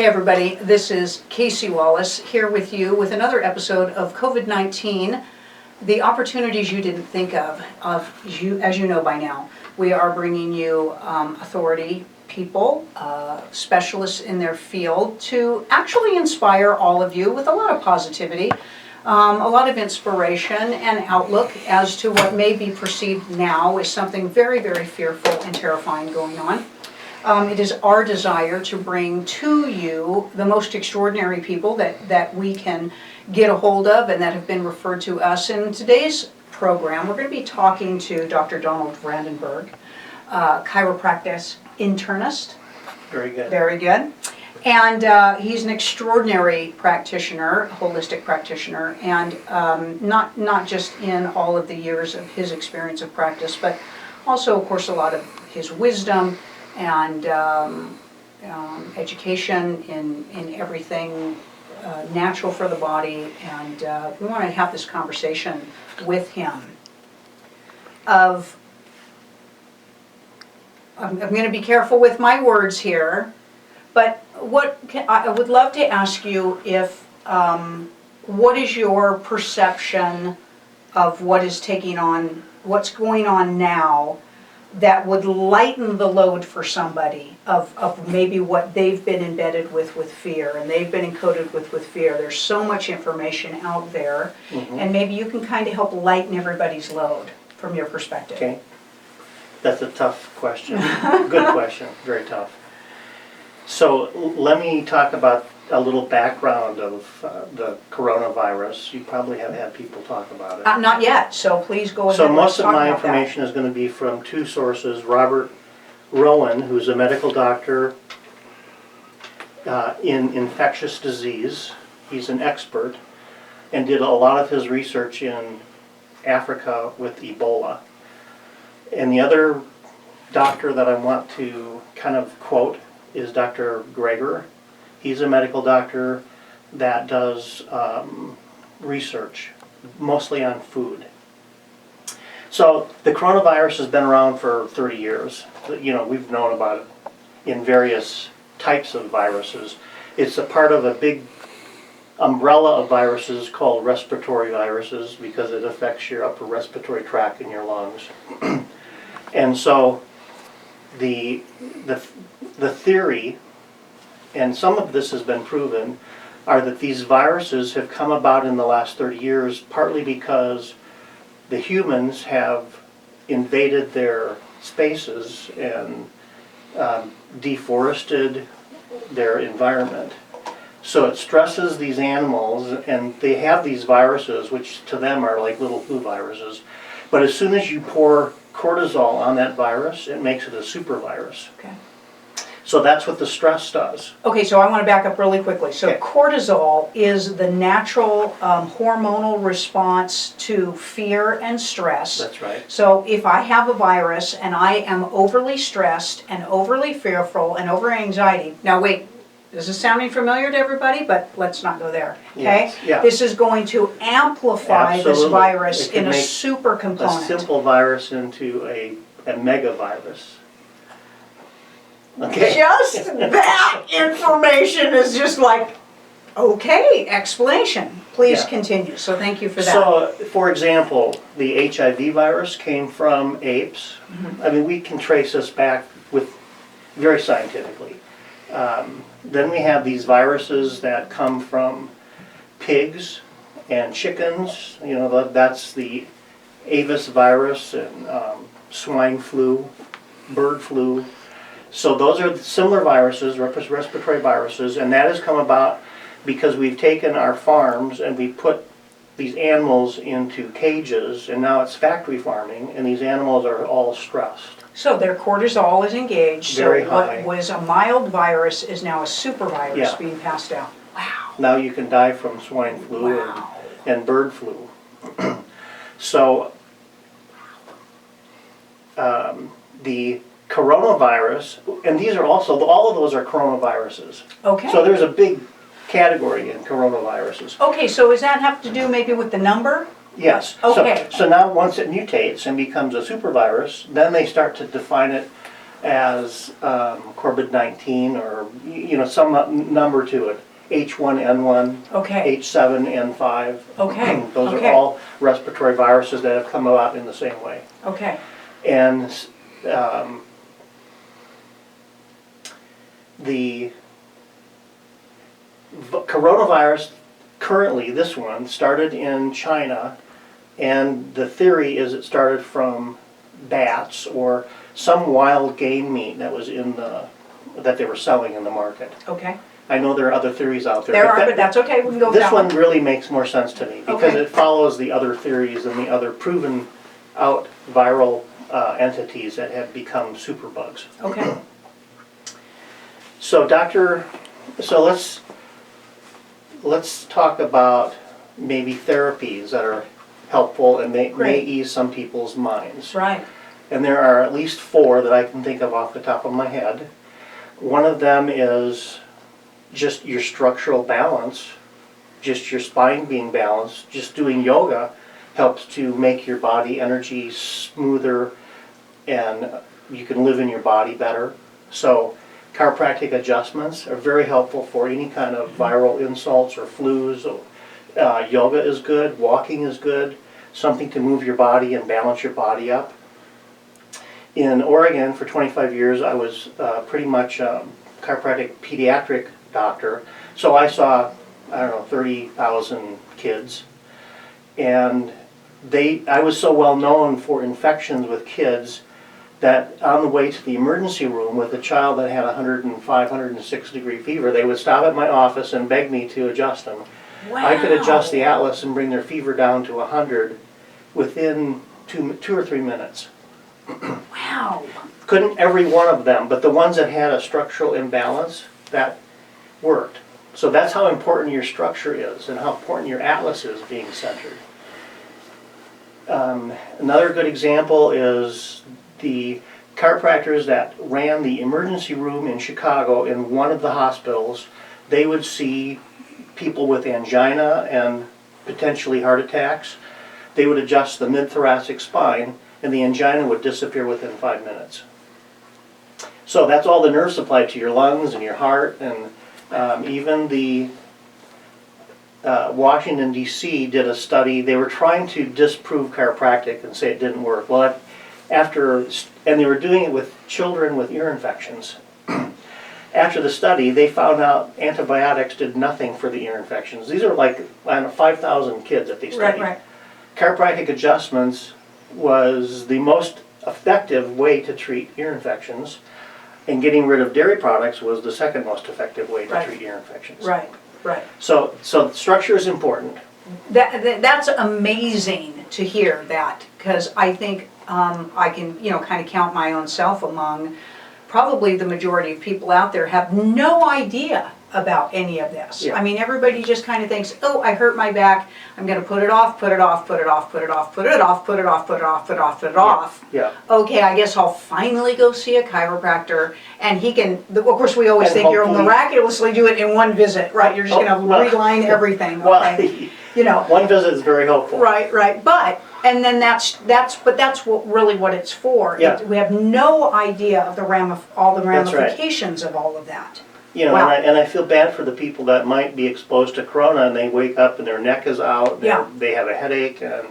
Hey everybody, this is Casey Wallace here with you with another episode of COVID-19, the opportunities you didn't think of. As you know by now, we are bringing you authority people, specialists in their field to actually inspire all of you with a lot of positivity, a lot of inspiration and outlook as to what may be perceived now as something very, very fearful and terrifying going on. It is our desire to bring to you the most extraordinary people that we can get a hold of and that have been referred to us. In today's program, we're going to be talking to Dr. Donald Vradenburg, chiropractic internist. Very good. Very good. And he's an extraordinary practitioner, holistic practitioner, and not just in all of the years of his experience of practice, but also, of course, a lot of his wisdom and education in everything natural for the body, and we want to have this conversation with him of, I'm going to be careful with my words here, but I would love to ask you if, what is your perception of what's going on now that would lighten the load for somebody of maybe what they've been embedded with fear, and they've been encoded with fear. There's so much information out there, and maybe you can kind of help lighten everybody's load from your perspective. Okay. That's a tough question. Good question. Very tough. So let me talk about a little background of the coronavirus. You probably have had people talk about it. Not yet, so please go ahead. So most of my information is going to be from two sources. Robert Rowan, who's a medical doctor in infectious disease. He's an expert and did a lot of his research in Africa with Ebola. And the other doctor that I want to kind of quote is Dr. Greger. He's a medical doctor that does research, mostly on food. So the coronavirus has been around for 30 years. You know, we've known about it in various types of viruses. It's a part of a big umbrella of viruses called respiratory viruses because it affects your upper respiratory tract in your lungs. And so the theory, and some of this has been proven, are that these viruses have come about in the last 30 years partly because the humans have invaded their spaces and deforested their environment. So it stresses these animals, and they have these viruses, which to them are like little flu viruses. But as soon as you pour cortisol on that virus, it makes it a super virus. Okay. So that's what the stress does. Okay, so I want to back up really quickly. So cortisol is the natural hormonal response to fear and stress. That's right. So if I have a virus and I am overly stressed and overly fearful and over anxiety, now wait, this is sounding familiar to everybody, but let's not go there, okay? Yes, yeah. This is going to amplify this virus in a super component. A simple virus into a mega virus. Okay. Just that information is just like, okay, explanation. Please continue. So thank you for that. So, for example, the HIV virus came from apes. I mean, we can trace this back with very scientifically. Then we have these viruses that come from pigs and chickens. You know, that's the avis virus and swine flu, bird flu. So those are similar viruses, respiratory viruses, and that has come about because we've taken our farms and we put these animals into cages, and now it's factory farming, and these animals are all stressed. So their cortisol is engaged, Very so high. what was a mild virus is now a super virus being passed out. Wow. Now you can die from swine flu and bird flu. So the coronavirus, and these are also, all of those are coronaviruses. Okay. So there's a big category in coronaviruses. Okay, so does that have to do maybe with the number? Yes. Okay. So now once it mutates and becomes a supervirus, then they start to define it as COVID-19 or, some number to it. H1N1, Okay, H7N5. okay, Those okay. are all respiratory viruses that have come about in the same way. Okay, And the coronavirus, currently this one, started in China, and the theory is it started from bats or some wild game meat that was that they were selling in the market. okay. I know there are other theories out there. There are, but that's okay, we can go with This that one one. really makes more sense to me because Okay. it follows the other theories and the other proven out viral entities that have become superbugs. Okay, So let's talk about maybe therapies that are helpful and may Great. ease some people's minds. right, And there are at least 4 that I can think of off the top of my head. One of them is just your structural balance, just your spine being balanced. Just doing yoga helps to make your body energy smoother and you can live in your body better. So chiropractic adjustments are very helpful for any kind of viral insults or flus. Yoga is good, walking is good, something to move your body and balance your body up. In Oregon for 25 years I was pretty much chiropractic pediatric doctor, so I saw, 30,000 kids, and I was so well known for infections with kids that on the way to the emergency room with a child that had 105, 106 degree fever, they would stop at my office and beg me to adjust them. wow. I could adjust the atlas and bring their fever down to 100 within 2 or 3 minutes. Wow, Couldn't every one of them, but the ones that had a structural imbalance, that worked. So that's how important your structure is and how important your atlas is being centered. Another good example is the chiropractors that ran the emergency room in Chicago in one of the hospitals. They would see people with angina and potentially heart attacks. They would adjust the mid-thoracic spine and the angina would disappear within 5 minutes. So that's all the nerve supply to your lungs and your heart, and even the Washington, D.C. did a study. They were trying to disprove chiropractic and say it didn't work. Well, and they were doing it with children with ear infections. After the study, they found out antibiotics did nothing for the ear infections. These are like 5,000 kids that they studied. right. Chiropractic adjustments was the most effective way to treat ear infections, and getting rid of dairy products was the second most effective way to Right. treat ear infections. Right, right. So structure is important. That's amazing to hear that, because I think I can, kind of count my own self among probably the majority of people out there have no idea about any of this. Yeah. I mean, everybody just kind of thinks, oh, I hurt my back, I'm going to put it off, put it off, put it off, put it off, put it off, put it off, put it off, put it off, put it off. Yeah. Okay, I guess I'll finally go see a chiropractor, and he can, of course, we always And think you'll hopefully- miraculously do it in one visit, right? You're just going to well, reline everything, Well, okay? one visit is very helpful. Right, but, and then that's what it's for. Yeah. We have no idea of all the That's right. ramifications of all of that. And Wow. I feel bad for the people that might be exposed to corona and they wake up and their neck is out, and Yeah. they have a headache, and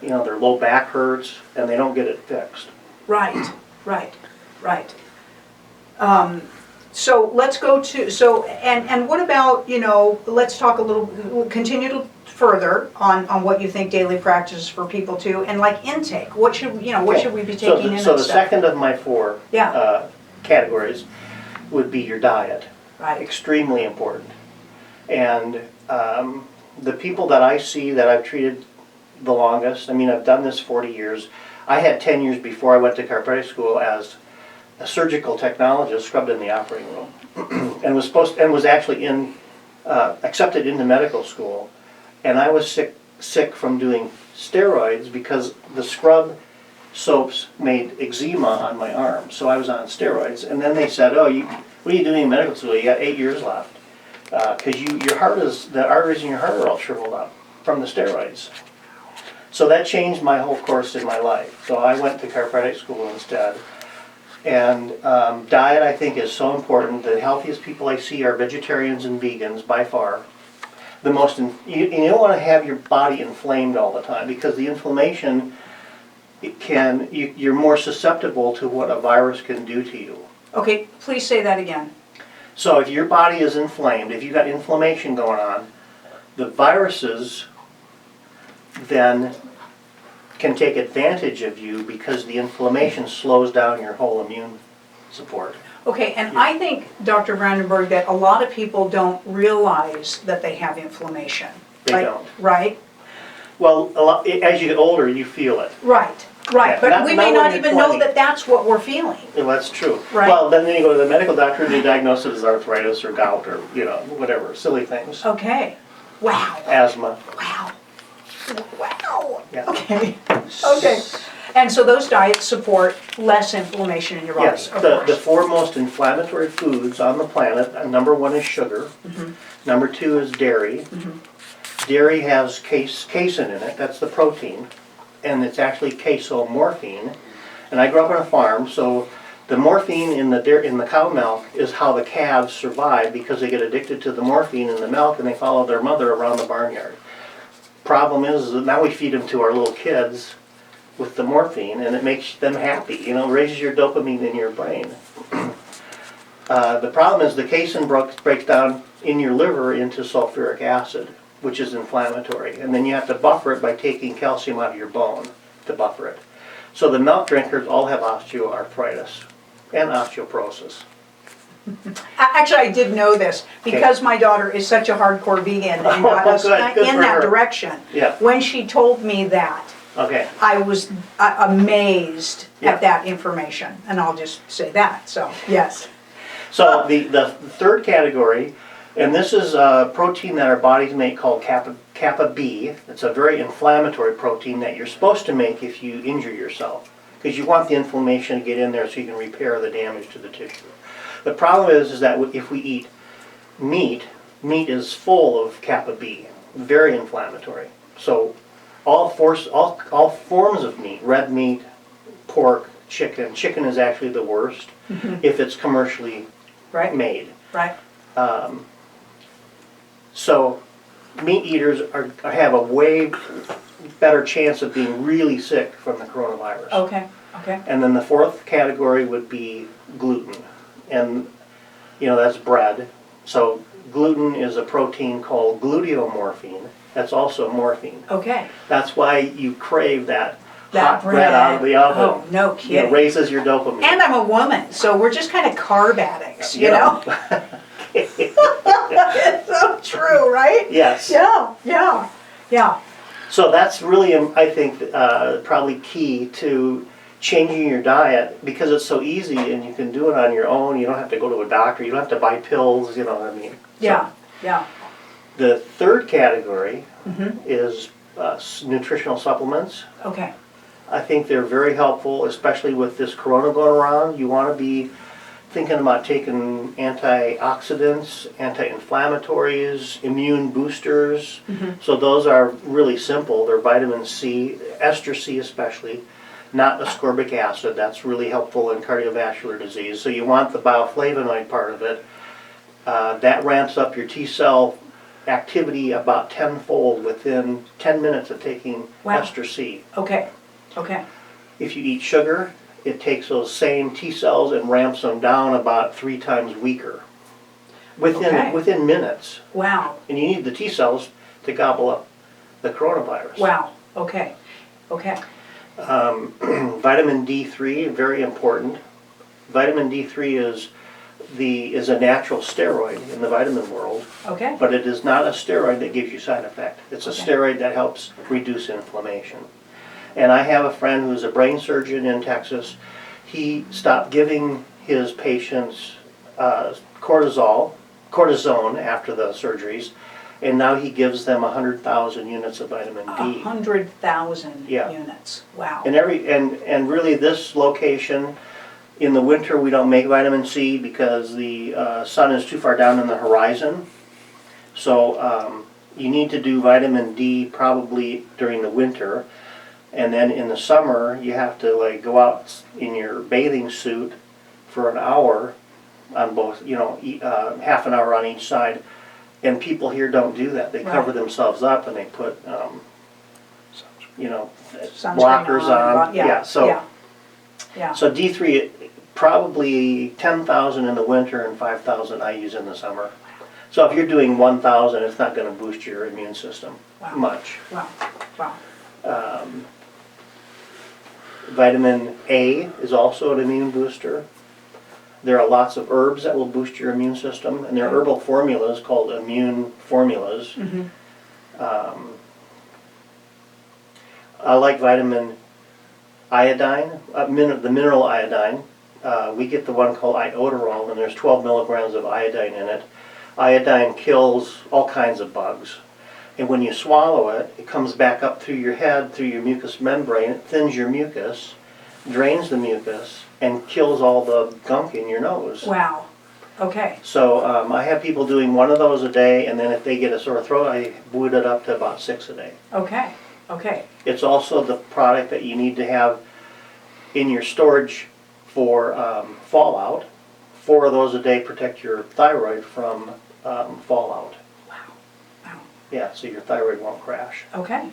their low back hurts, and they don't get it fixed. Right. So let's go to, and what about, let's talk we'll continue further on what you think daily practice is for people too, and like intake, what should we be taking in So and the stuff? second of my 4 Yeah. categories would be your diet. Right, Extremely important. And the people that I see that I've treated the longest, I've done this 40 years. I had 10 years before I went to chiropractic school as a surgical technologist, scrubbed in the operating room, and was actually accepted into medical school. And I was sick from doing steroids because the scrub soaps made eczema on my arm, so I was on steroids. And then they said, "Oh, what are you doing in medical school? You got 8 years left because the arteries in your heart are all shriveled up from the steroids." So that changed my whole course in my life. So I went to chiropractic school instead. And diet, I think, is so important. The healthiest people I see are vegetarians and vegans by far. The most, you don't want to have your body inflamed all the time, because the inflammation, you're more susceptible to what a virus can do to you. Okay, please say that again. So if your body is inflamed, if you've got inflammation going on, the viruses then can take advantage of you because the inflammation slows down your whole immune support. Okay, and I think, Dr. Vradenburg, that a lot of people don't realize that they have inflammation. They don't. Right? Well, as you get older, you feel it. Right. Yeah, But we may not not when even you're know 20. that that's what we're feeling. Well, that's true. Right. Well, then you go to the medical doctor and they diagnose it as arthritis or gout or, whatever, silly things. Okay. Wow. Asthma. Wow. Wow. Yeah. Okay. Okay. And so those diets support less inflammation in your body, Yes, of the course. four most inflammatory foods on the planet, number one is sugar, number two is dairy. Dairy has casein in it, that's the protein, and it's actually casomorphine. And I grew up on a farm, so the morphine in the cow milk is how the calves survive, because they get addicted to the morphine in the milk and they follow their mother around the barnyard. Problem is that now we feed them to our little kids with the morphine, and it makes them happy, raises your dopamine in your brain. The problem is the casein breaks down in your liver into sulfuric acid, which is inflammatory, and then you have to buffer it by taking calcium out of your bone to buffer it. So the milk drinkers all have osteoarthritis and osteoporosis. Actually, I did know this because my daughter is such a hardcore vegan and got us Good in for that her. direction. Yeah. When she told me that, Okay. I was amazed Yeah. at that information, and I'll just say that, so, yes. So the third category, and this is a protein that our bodies make called kappa B. It's a very inflammatory protein that you're supposed to make if you injure yourself, because you want the inflammation to get in there so you can repair the damage to the tissue. The problem is that if we eat meat is full of kappa B, very inflammatory. So all forms of meat, red meat, pork, chicken. Chicken is actually the worst if it's commercially made. Right. So meat eaters have a way better chance of being really sick from the coronavirus. Okay. And then the fourth category would be gluten. And, that's bread. So gluten is a protein called gluteomorphine. That's also morphine. Okay. That's why you crave that That hot bread out of the oven. Oh, no kidding. It raises your dopamine. And I'm a woman, so we're just kind of carb addicts, you know? It's so true, right? Yes. Yeah. So that's really, I think, probably key to changing your diet, because it's so easy and you can do it on your own. You don't have to go to a doctor. You don't have to buy pills, you know what I mean? Yeah. The third category is nutritional supplements. Okay. I think they're very helpful, especially with this corona going around. You want to be thinking about taking antioxidants, anti-inflammatories, immune boosters. So those are really simple. They're vitamin C, ester C especially, not ascorbic acid. That's really helpful in cardiovascular disease. So you want the bioflavonoid part of it. That ramps up your T-cell activity about tenfold within 10 minutes of taking ester C. Okay. If you eat sugar, it takes those same T cells and ramps them down about 3 times weaker within minutes. Wow. And you need the T cells to gobble up the coronavirus. Wow. Okay. Vitamin D3, very important. Vitamin D3 is a natural steroid in the vitamin world, Okay. but it is not a steroid that gives you side effect. It's a steroid that helps reduce inflammation. And I have a friend who's a brain surgeon in Texas. He stopped giving his patients cortisone after the surgeries, and now he gives them 100,000 units of vitamin D. 100,000 units. Wow. And really this location, in the winter we don't make vitamin C because the sun is too far down in the horizon. So you need to do vitamin D probably during the winter. And then in the summer, you have to go out in your bathing suit for an hour on both, half an hour on each side. And people here don't do that. They cover themselves up and they put, Sunscreen blockers on. Yeah. So D3, probably 10,000 in the winter and 5,000 I use in the summer. So if you're doing 1,000, it's not going to boost your immune system much. Wow. Vitamin A is also an immune booster. There are lots of herbs that will boost your immune system, and there are herbal formulas called immune formulas. I like vitamin iodine, the mineral iodine. We get the one called iodoral, and there's 12 milligrams of iodine in it. Iodine kills all kinds of bugs. And when you swallow it, it comes back up through your head, through your mucous membrane, it thins your mucus, drains the mucus, and kills all the gunk in your nose. Wow. Okay. So I have people doing one of those a day, and then if they get a sore throat, I boot it up to about 6 a day. Okay. It's also the product that you need to have in your storage for fallout. 4 of those a day protect your thyroid from fallout. Wow. Yeah, so your thyroid won't crash. Okay.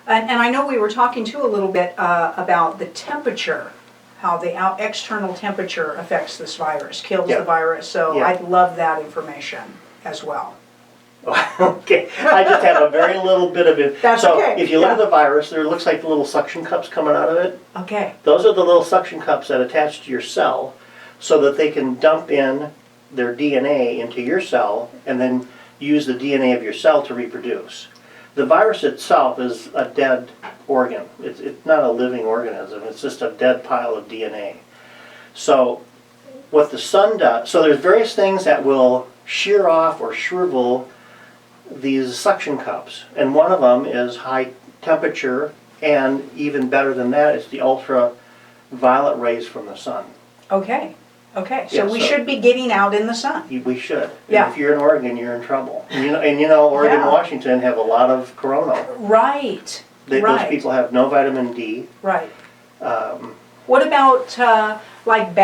And I know we were talking too a little bit about the temperature, how the external temperature affects this virus, kills the virus. So I'd love that information as well. Okay, I just have a very little bit of it. That's so okay. If you look at the virus, there looks like little suction cups coming out of it. Okay. Those are the little suction cups that attach to your cell so that they can dump in their DNA into your cell and then use the DNA of your cell to reproduce. The virus itself is a dead organ. It's not a living organism. It's just a dead pile of DNA. So what the sun does, so there's various things that will shear off or shrivel these suction cups. And one of them is high temperature, and even better than that is the ultraviolet rays from the sun. Okay. So we should be getting out in the sun. We should. Yeah. And if you're in Oregon, you're in trouble. And Oregon and Washington have a lot of corona. Right. Those people have no vitamin D. Right. What about like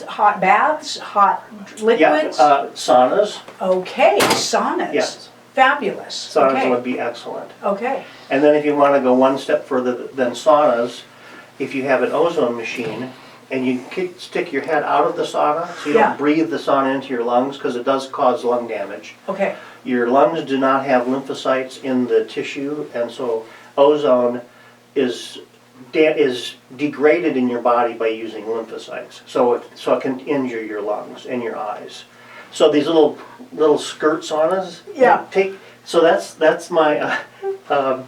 hot baths, hot liquids? Yeah, saunas. Okay, saunas. Yes. Fabulous. Saunas would be excellent. Okay. And then if you want to go one step further than saunas, if you have an ozone machine and you stick your head out of the sauna so you don't breathe the sauna into your lungs because it does cause lung damage. Okay. Your lungs do not have lymphocytes in the tissue, and so ozone is degraded in your body by using lymphocytes. So it can injure your lungs and your eyes. So these little skirt saunas. Yeah. So that's my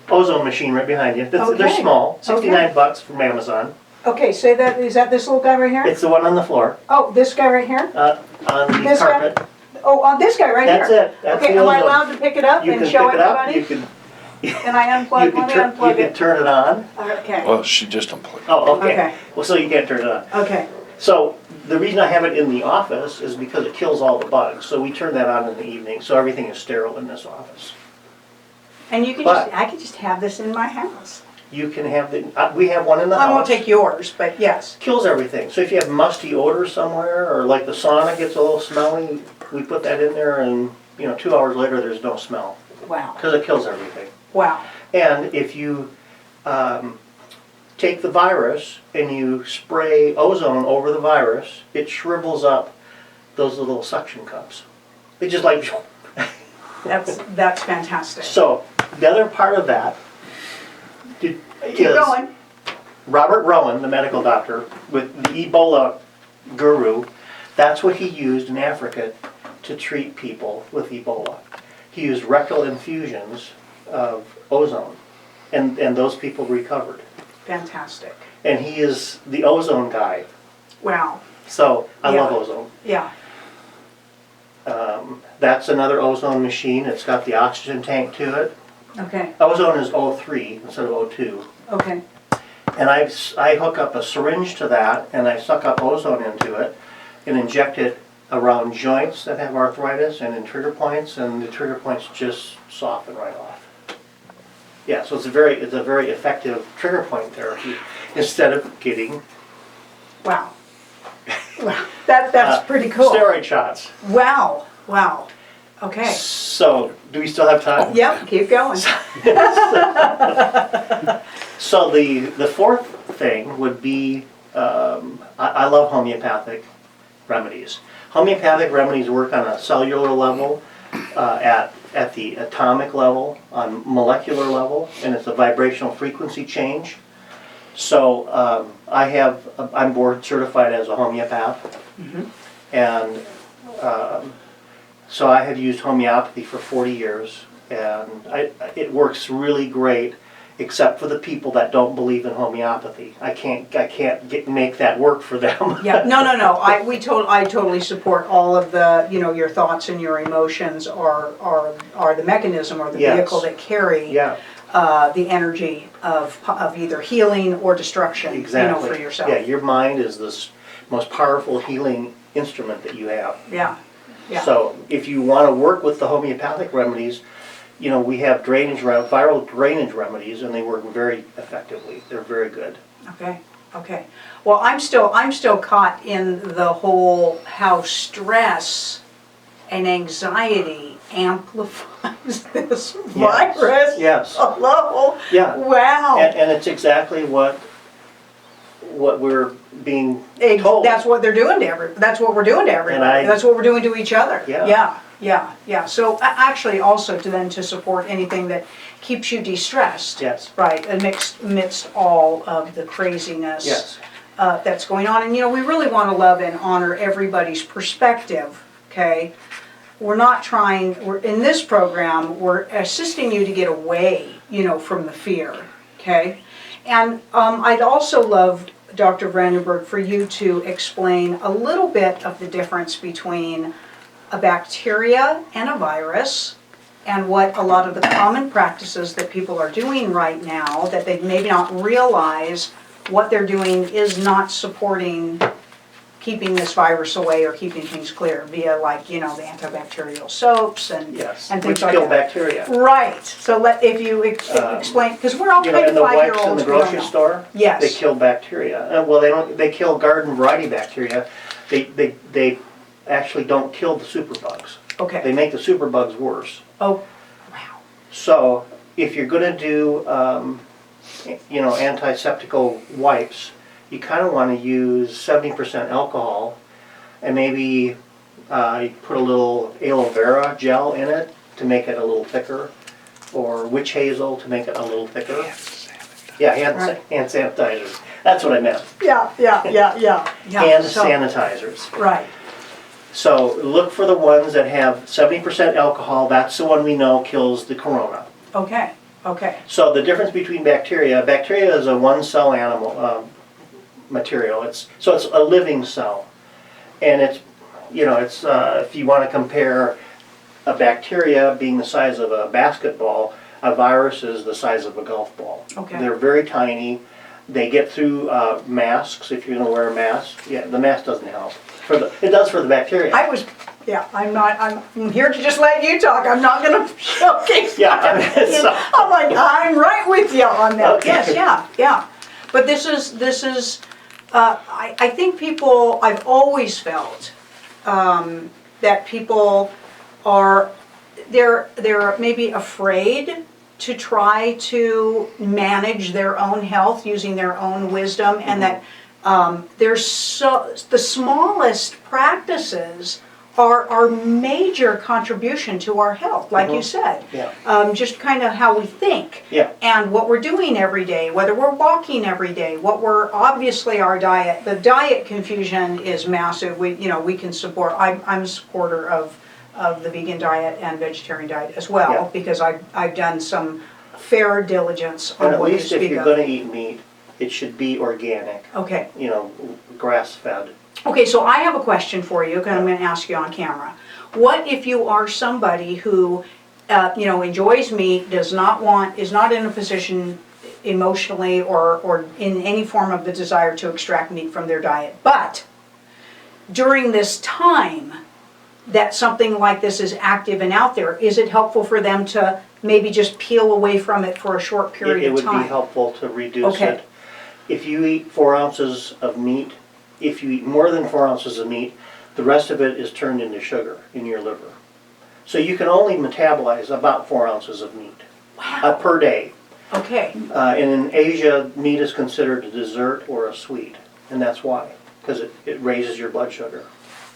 ozone machine right behind you. Okay. They're small, $69 from Amazon. Okay, is that this little guy right here? It's the one on the floor. Oh, this guy right here? On the This guy? carpet. Oh, on this guy right That's here. it. That's Okay, the am I ozone. allowed to pick it up You and can show pick it up. everybody? You can. Can I unplug? Let me unplug You can it. turn it on. Okay. Well, she just unplugged. Oh, okay. Okay. Well, so you can't turn it on. Okay. So the reason I have it in the office is because it kills all the bugs. So we turn that on in the evening, so everything is sterile in this office. And you can I could just have this in my house. You can have we have one in the house. I won't take yours, but yes. Kills everything. So if you have musty odor somewhere, or like the sauna gets a little smelly, we put that in there, and 2 hours later there's no smell Wow. because it kills everything. Wow. And if you take the virus and you spray ozone over the virus, it shrivels up those little suction cups. It just like. That's fantastic. So the other part of that Keep is going. Robert Rowan, the medical doctor, with the Ebola guru. That's what he used in Africa to treat people with Ebola. He used rectal infusions of ozone, and those people recovered. Fantastic. And he is the ozone guy. Wow. So I love ozone. Yeah. That's another ozone machine. It's got the oxygen tank to it. Okay. Ozone is O3 instead of O2. Okay. And I hook up a syringe to that, and I suck up ozone into it and inject it around joints that have arthritis and in trigger points, and the trigger points just soften right off. Yeah, so it's a very effective trigger point therapy instead of getting Wow. That's pretty cool. Steroid shots. Wow, wow. Okay. So, do we still have time? Yep, keep going. So the fourth thing would be, I love homeopathic remedies. Homeopathic remedies work on a cellular level, at the atomic level, on molecular level, and it's a vibrational frequency change. So I'm board certified as a homeopath, and so I have used homeopathy for 40 years, and it works really great, except for the people that don't believe in homeopathy. I can't make that work for them. Yeah, no. I totally support all of the, your thoughts and your emotions are the mechanism or the Yes. vehicle that carry Yeah, the energy of either healing or destruction, exactly. for yourself. Yeah, your mind is the most powerful healing instrument that you have. Yeah. Yeah. So if you want to work with the homeopathic remedies, we have viral drainage remedies, and they work very effectively. They're very good. Okay. Well, I'm still caught in the whole how stress and anxiety amplifies this virus. Yes. Hello. Yeah. Wow. And it's exactly what we're being told. That's what they're doing to everybody. That's what we're doing to everybody. That's what we're doing to each other. Yeah. So actually also to support anything that keeps you de-stressed. Yes. Right, amidst all of the craziness Yes. That's going on. And we really want to love and honor everybody's perspective, okay? We're in this program, we're assisting you to get away, from the fear, okay? And I'd also love, Dr. Vradenburg, for you to explain a little bit of the difference between a bacteria and a virus, and what a lot of the common practices that people are doing right now that they maybe not realize what they're doing is not supporting keeping this virus away or keeping things clear via the antibacterial soaps and Yes. and Which things like kill that. bacteria. Right. So if you explain, because we're all kind And of the wipes in 5-year-olds. the grocery store, Yes. they kill bacteria. Well, they kill garden variety bacteria. They actually don't kill the superbugs. Okay. They make the superbugs worse. Oh, wow. So if you're going to do, antiseptical wipes, you kind of want to use 70% alcohol, and maybe you put a little aloe vera gel in it to make it a little thicker, or witch hazel to make it a little thicker. Yeah, hand sanitizers. That's what I meant. Yeah. Hand sanitizers. Right. So look for the ones that have 70% alcohol. That's the one we know kills the corona. Okay. So the difference between bacteria is a one-cell animal material. It's a living cell, and it's if you want to compare a bacteria being the size of a basketball, a virus is the size of a golf ball. Okay. They're very tiny. They get through masks. If you're going to wear a mask, the mask doesn't help. It does for the bacteria. I'm here to just let you talk. I'm not going to showcase. I'm right with you on that. Okay. Yes, yeah. But this is. I think I've always felt that people they're maybe afraid to try to manage their own health using their own wisdom, and that the smallest practices are major contribution to our health, like you said. Yeah. Just kind of how we think. Yeah. And what we're doing every day, whether we're walking every day, obviously our diet. The diet confusion is massive. We can support. I'm a supporter of the vegan diet and vegetarian diet as well, because I've done some fair diligence on And at what you least if speak you're of. going to eat meat, it should be organic. Okay. Grass-fed. Okay, so I have a question for you, because I'm going to ask you on camera. What if you are somebody who, enjoys meat, is not in a position emotionally or in any form of the desire to extract meat from their diet, but during this time that something like this is active and out there, is it helpful for them to maybe just peel away from it for a short period of time? It would be helpful to reduce Okay. it. If you eat 4 ounces of meat if you eat more than 4 ounces of meat, the rest of it is turned into sugar in your liver. So you can only metabolize about 4 ounces of meat per day. Okay. And in Asia, meat is considered a dessert or a sweet, and that's why, because it raises your blood sugar.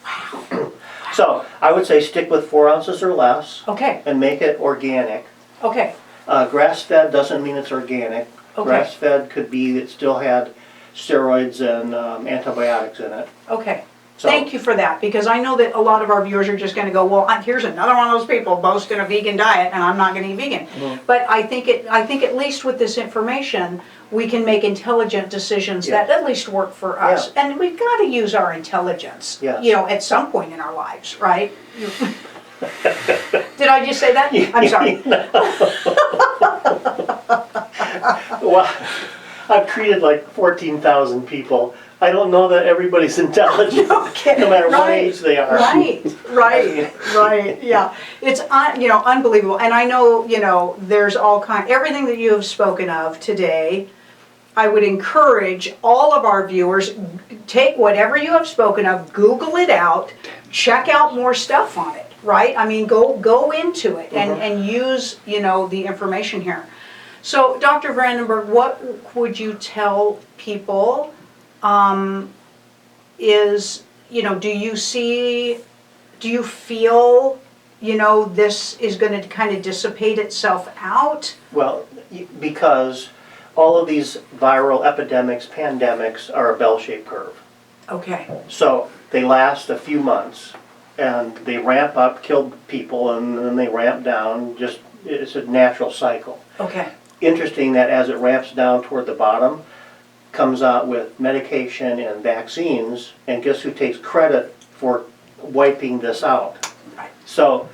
Wow. So I would say stick with 4 ounces or less. Okay. And make it organic. Okay. Grass-fed doesn't mean it's organic. Okay. Grass-fed could be it still had steroids and antibiotics in it. Okay. So, Thank you for that, because I know that a lot of our viewers are just going to go, well, here's another one of those people boasting a vegan diet, and I'm not going to eat vegan. But I think at least with this information, we can make intelligent decisions that at least work for us. And we've got to use our intelligence, you know, at some point in our lives, right? Did I just say that? I'm sorry. Well, I've treated like 14,000 people. I don't know that everybody's intelligent, no matter what age they are. Right, yeah. It's, you know, unbelievable. And I know, you know, there's everything that you have spoken of today, I would encourage all of our viewers, take whatever you have spoken of, Google it out, check out more stuff on it, right? I mean, go into it and use, you know, the information here. So, Dr. Vradenburg, what would you tell people is, you know, do you feel, you know, this is going to kind of dissipate itself out? Well, because all of these viral epidemics, pandemics are a bell-shaped curve. Okay. So they last a few months and they ramp up, kill people, and then they ramp down. Just, it's a natural cycle. Okay. Interesting that as it ramps down toward the bottom, comes out with medication and vaccines, and guess who takes credit for wiping this out? Right. So,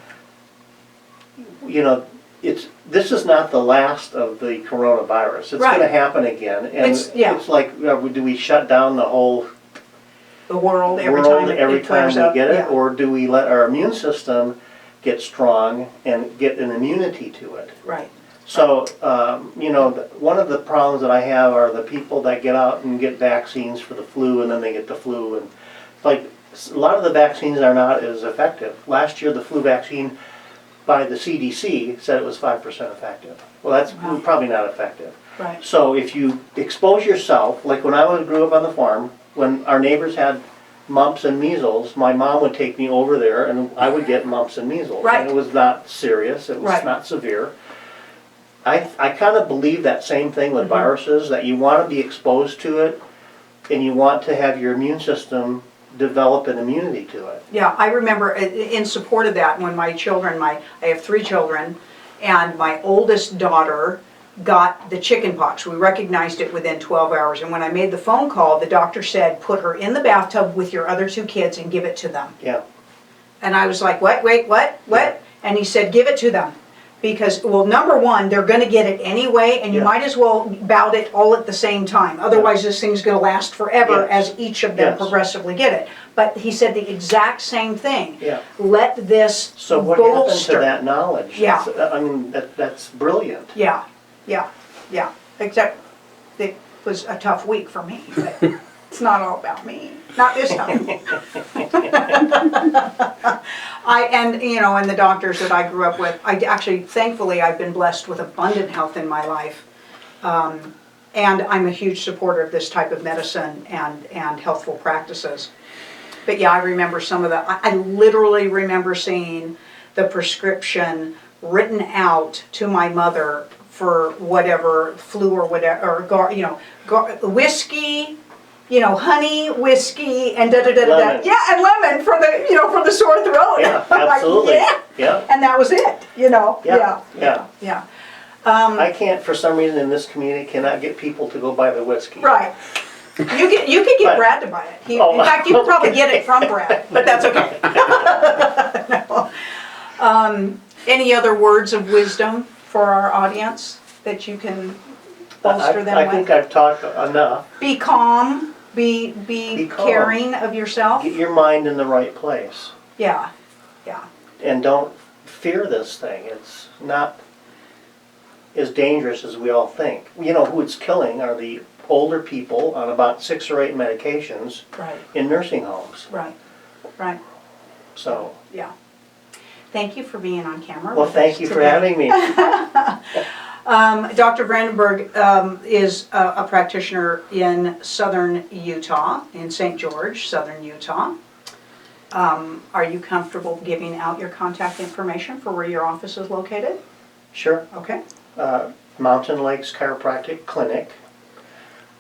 you know, this is not the last of the coronavirus. It's going to happen again, and it's like, do we shut down the whole world every time we get it, or do we let our immune system get strong and get an immunity to it? Right. So, you know, one of the problems that I have are the people that get out and get vaccines for the flu, and then they get the flu, and like a lot of the vaccines are not as effective. Last year, the flu vaccine by the CDC said it was 5% effective. Well, that's probably not effective. Right. So if you expose yourself, like when I grew up on the farm, when our neighbors had mumps and measles, my mom would take me over there, and I would get mumps and measles. Right. And it was not serious. It was not severe. I kind of believe that same thing with viruses, that you want to be exposed to it and you want to have your immune system develop an immunity to it. Yeah, I remember in support of that when my children, I have 3 children, and my oldest daughter got the chicken pox. We recognized it within 12 hours, and when I made the phone call, the doctor said, put her in the bathtub with your other 2 kids and give it to them. Yeah. And I was like, what, wait, what? Yeah. And he said, give it to them. Because, well, number one, they're going to get it anyway, and you might as well bout it all at the same time. Otherwise, this thing's going to last forever as each of them progressively get it. But he said the exact same thing. Yeah. Let this So what happened to that knowledge? Yeah. I mean, that's brilliant. Yeah. Except it was a tough week for me. But it's not all about me. Not this time. And you know, and the doctors that I grew up with, thankfully, I've been blessed with abundant health in my life. And I'm a huge supporter of this type of medicine and healthful practices. But yeah, I remember some of I literally remember seeing the prescription written out to my mother for whatever flu or whatever, or whiskey, you know, honey, whiskey, and da-da-da-da-da. Yeah, and lemon for the, you know, for the sore throat. Yeah, absolutely. Like, yeah. And that was it, you know. Yeah. I can't, for some reason in this community, cannot get people to go buy the whiskey. Right. You could get Brad to buy it. In fact, you could probably get it from Brad, but that's okay. No. Any other words of wisdom for our audience that you can bolster them with? I think I've talked enough. Be calm. Be calm. Caring of yourself. Get your mind in the right place. Yeah. And don't fear this thing. It's not as dangerous as we all think. You know, who it's killing are the older people on about 6 or 8 medications Right, in nursing homes. right, right, So, yeah. Thank you for being on camera. well, with thank us you for today. having me. Dr. Vradenburg is a practitioner in southern Utah, in St. George, southern Utah. Are you comfortable giving out your contact information for where your office is located? Sure. Okay. Mountain Lakes Chiropractic Clinic,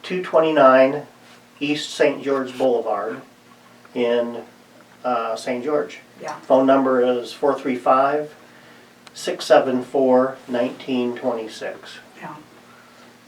229 East St. George Boulevard in St. George. Yeah. Phone number is 435-674-1926. Yeah.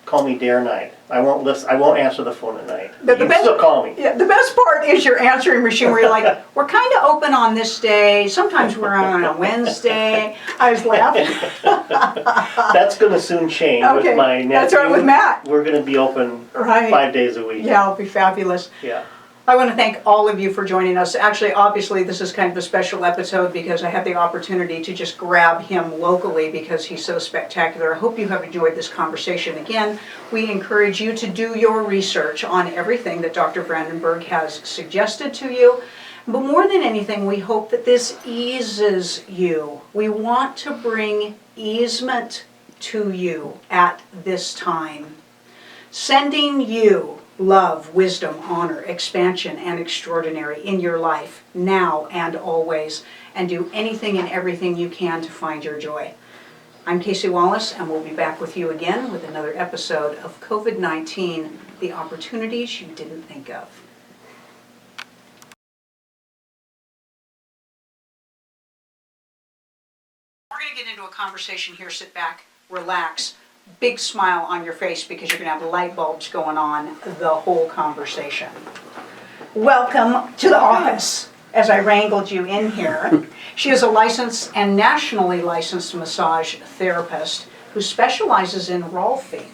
Call me day or night. I won't answer the phone at night. The You can best- still call me. Yeah, the best part is your answering machine where you're like, we're kind of open on this day. Sometimes we're on a Wednesday. I was laughing. That's going to soon change Okay, with my nephew. that's right, with Matt. We're going to be open Right. 5 days a week. Yeah, it'll be fabulous. Yeah. I want to thank all of you for joining us. Actually, obviously, this is kind of a special episode because I had the opportunity to just grab him locally because he's so spectacular. I hope you have enjoyed this conversation. Again, we encourage you to do your research on everything that Dr. Vradenburg has suggested to you. But more than anything, we hope that this eases you. We want to bring easement to you at this time. Sending you love, wisdom, honor, expansion, and extraordinary in your life, now and always, and do anything and everything you can to find your joy. I'm Casey Wallace, and we'll be back with you again with another episode of COVID-19, the opportunities you didn't think of. We're going to get into a conversation here. Sit back, relax. Big smile on your face because you're going to have light bulbs going on the whole conversation. Welcome to the office as I wrangled you in here. She is a licensed and nationally licensed massage therapist who specializes in Rolfing,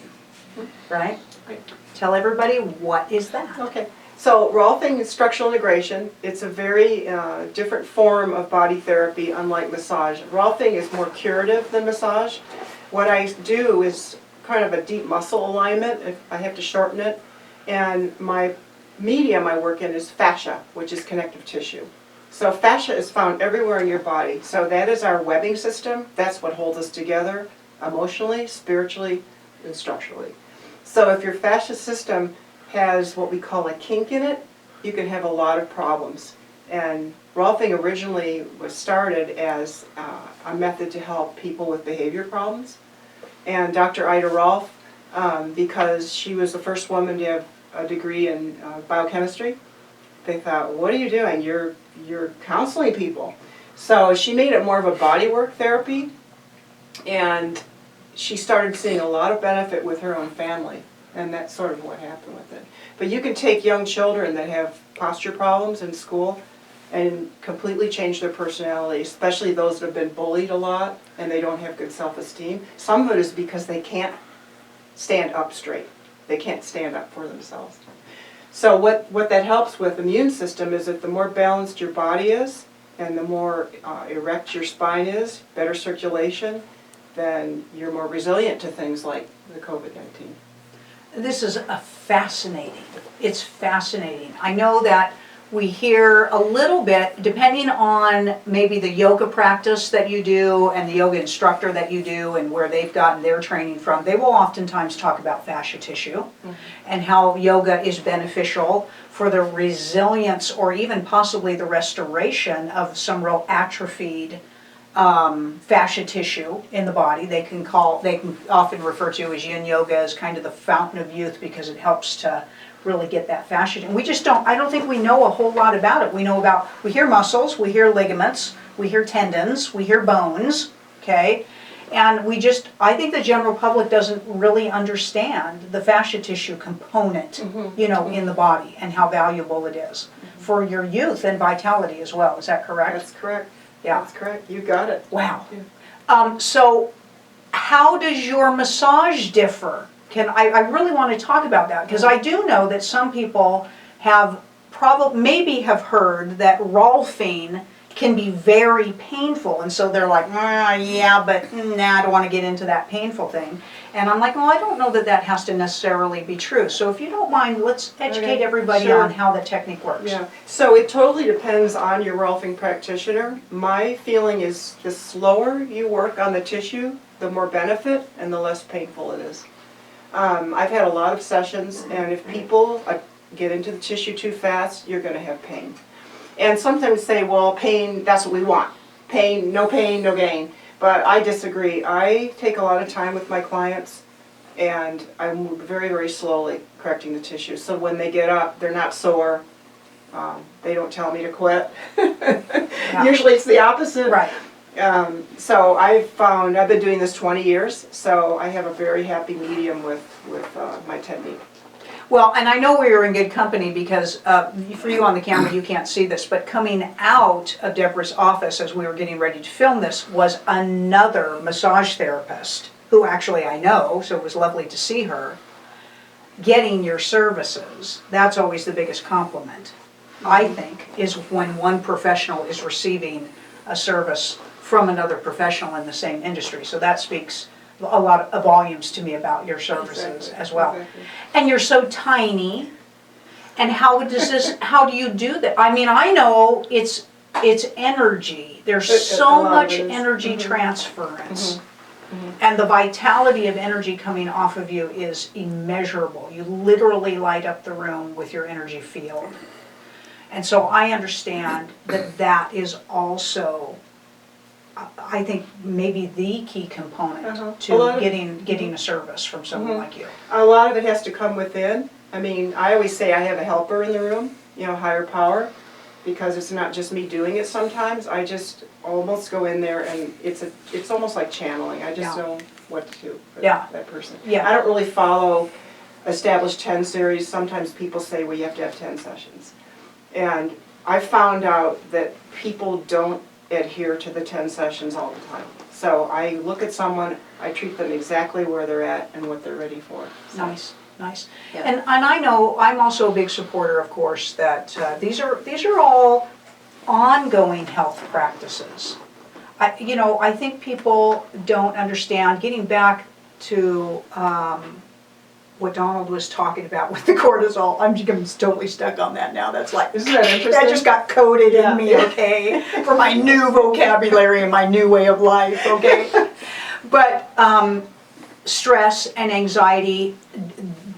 right? Right. Tell everybody, what is that? Okay, so Rolfing is structural integration. It's a very different form of body therapy, unlike massage. Rolfing is more curative than massage. What I do is kind of a deep muscle alignment. If I have to shorten it. And my medium I work in is fascia, which is connective tissue. So fascia is found everywhere in your body. So that is our webbing system. That's what holds us together emotionally, spiritually, and structurally. So if your fascia system has what we call a kink in it, you can have a lot of problems. And Rolfing originally was started as a method to help people with behavior problems. And Dr. Ida Rolf, because she was the first woman to have a degree in biochemistry, they thought, what are you doing? You're counseling people. So she made it more of a bodywork therapy, and she started seeing a lot of benefit with her own family, and that's sort of what happened with it. But you can take young children that have posture problems in school and completely change their personality, especially those that have been bullied a lot and they don't have good self-esteem. Some of it is because they can't stand up straight. They can't stand up for themselves. So what that helps with the immune system is that the more balanced your body is and the more erect your spine is, better circulation, then you're more resilient to things like the COVID-19. This is it's fascinating. I know that we hear a little bit, depending on maybe the yoga practice that you do and the yoga instructor that you do and where they've gotten their training from, they will oftentimes talk about fascia tissue and how yoga is beneficial for the resilience or even possibly the restoration of some real atrophied fascia tissue in the body. They can often refer to as yin yoga as kind of the fountain of youth because it helps to really get that fascia. And I don't think we know a whole lot about it. We hear muscles, we hear ligaments, we hear tendons, we hear bones, okay? And I think the general public doesn't really understand the fascia tissue component, in the body and how valuable it is for your youth and vitality as well. Is that correct? That's correct. Yeah. That's correct. You got it. Wow. So how does your massage differ? I really want to talk about that because I do know that some people have maybe have heard that Rolfing can be very painful, and so they're like, yeah, but nah, I don't want to get into that painful thing. And I'm like, well, I don't know that that has to necessarily be true. So if you don't mind, let's educate everybody sure. on how the technique works. Yeah, so it totally depends on your Rolfing practitioner. My feeling is the slower you work on the tissue, the more benefit and the less painful it is. I've had a lot of sessions, and if people get into the tissue too fast, you're going to have pain. And sometimes say, well, pain, that's what we want. Pain, no gain. But I disagree. I take a lot of time with my clients, and I move very, very slowly correcting the tissue. So when they get up, they're not sore. They don't tell me to quit. Usually it's the opposite. Right. So I've been doing this 20 years, so I have a very happy medium with my technique. Well, and I know we were in good company because for you on the camera, you can't see this, but coming out of Deborah's office as we were getting ready to film this was another massage therapist who actually I know, so it was lovely to see her, getting your services. That's always the biggest compliment, I think, is when one professional is receiving a service from another professional in the same industry. So that speaks a lot of volumes to me about your services as well. Exactly. And you're so tiny, and how do you do that? I mean, I know it's energy. There's so much energy transference. And the vitality of energy coming off of you is immeasurable. You literally light up the room with your energy field. And so I understand that that is also, I think, maybe the key component to getting a service from someone like you. A lot of it has to come within. I mean, I always say I have a helper in the room, higher power, because it's not just me doing it sometimes. I just almost go in there and it's almost like channeling. I just know what to do for that person. Yeah. I don't really follow established 10 series. Sometimes people say, well, you have to have 10 sessions. And I found out that people don't adhere to the 10 sessions all the time. So I look at someone, I treat them exactly where they're at and what they're ready for. So. Nice. Yeah. And I know, I'm also a big supporter, of course, that these are all ongoing health practices. I think people don't understand, getting back to what Donald was talking about with the cortisol. I'm totally stuck on that now. That's like, isn't that interesting? That just got coded in me, okay, for my new vocabulary and my new way of life, okay. But stress and anxiety,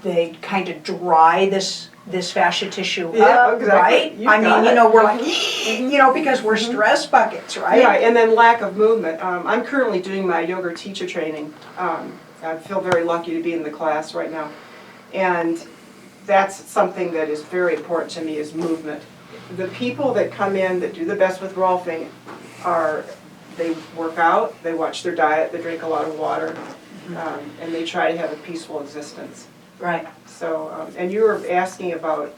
they kind of dry this fascia tissue up, exactly. right? I mean, we're like, because we're stress buckets, right? Yeah, and then lack of movement. I'm currently doing my yoga teacher training. I feel very lucky to be in the class right now. And that's something that is very important to me, is movement. The people that come in that do the best with Rolfing they work out, they watch their diet, they drink a lot of water, and they try to have a peaceful existence. Right. So, and you were asking about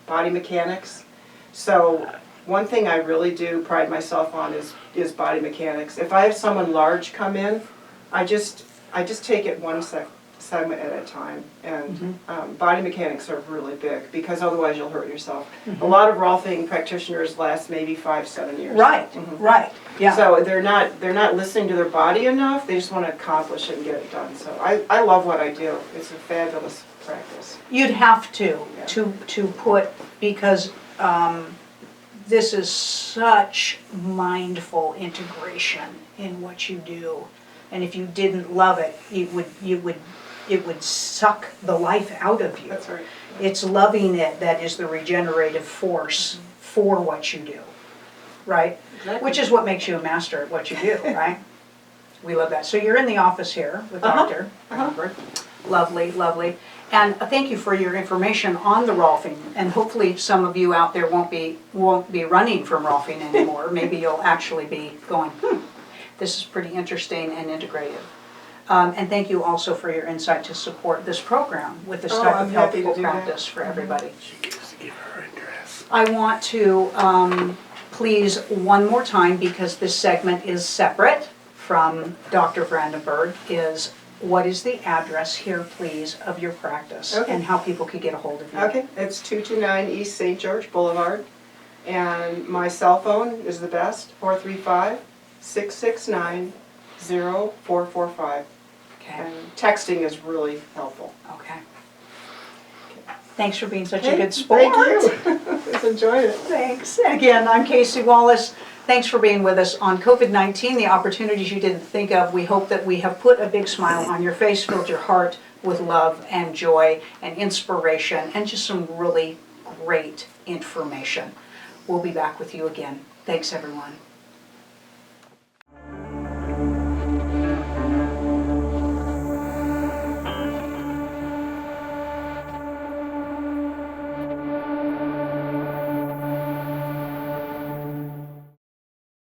body mechanics. So one thing I really do pride myself on is body mechanics. If I have someone large come in, I just take it one segment at a time. And body mechanics are really big, because otherwise you'll hurt yourself. A lot of Rolfing practitioners last maybe 5-7 years. Right. Right. Yeah. So they're not listening to their body enough. They just want to accomplish it and get it done. So I love what I do. It's a fabulous practice. You'd have to put, because this is such mindful integration in what you do, and if you didn't love it, it would suck the life out of you. That's right. It's loving it that is the regenerative force for what you do, right? Exactly. Which is what makes you a master at what you do, right? We love that. So you're in the office here with Dr. Vradenburg. Lovely, lovely. And thank you for your information on the Rolfing. And hopefully some of you out there won't be running from Rolfing anymore. Maybe you'll actually be going, this is pretty interesting and integrative. And thank you also for your insight to support this program with this type of helpful practice for everybody. She gets to give her address. I want to please one more time, because this segment is separate from Dr. Vradenburg, is what is the address here, please, of your practice and how people could get a hold of you? Okay, it's 229 East St. George Boulevard, And my cell phone is the best, 435-669-0445. Okay, And texting is really helpful. okay. Thanks for being such a Okay, good sport. Thank you. Just enjoyed it. Thanks. Again, I'm Casey Wallace. Thanks for being with us on COVID-19, the opportunities you didn't think of. We hope that we have put a big smile on your face, filled your heart with love and joy and inspiration and just some really great information. We'll be back with you again. Thanks, everyone.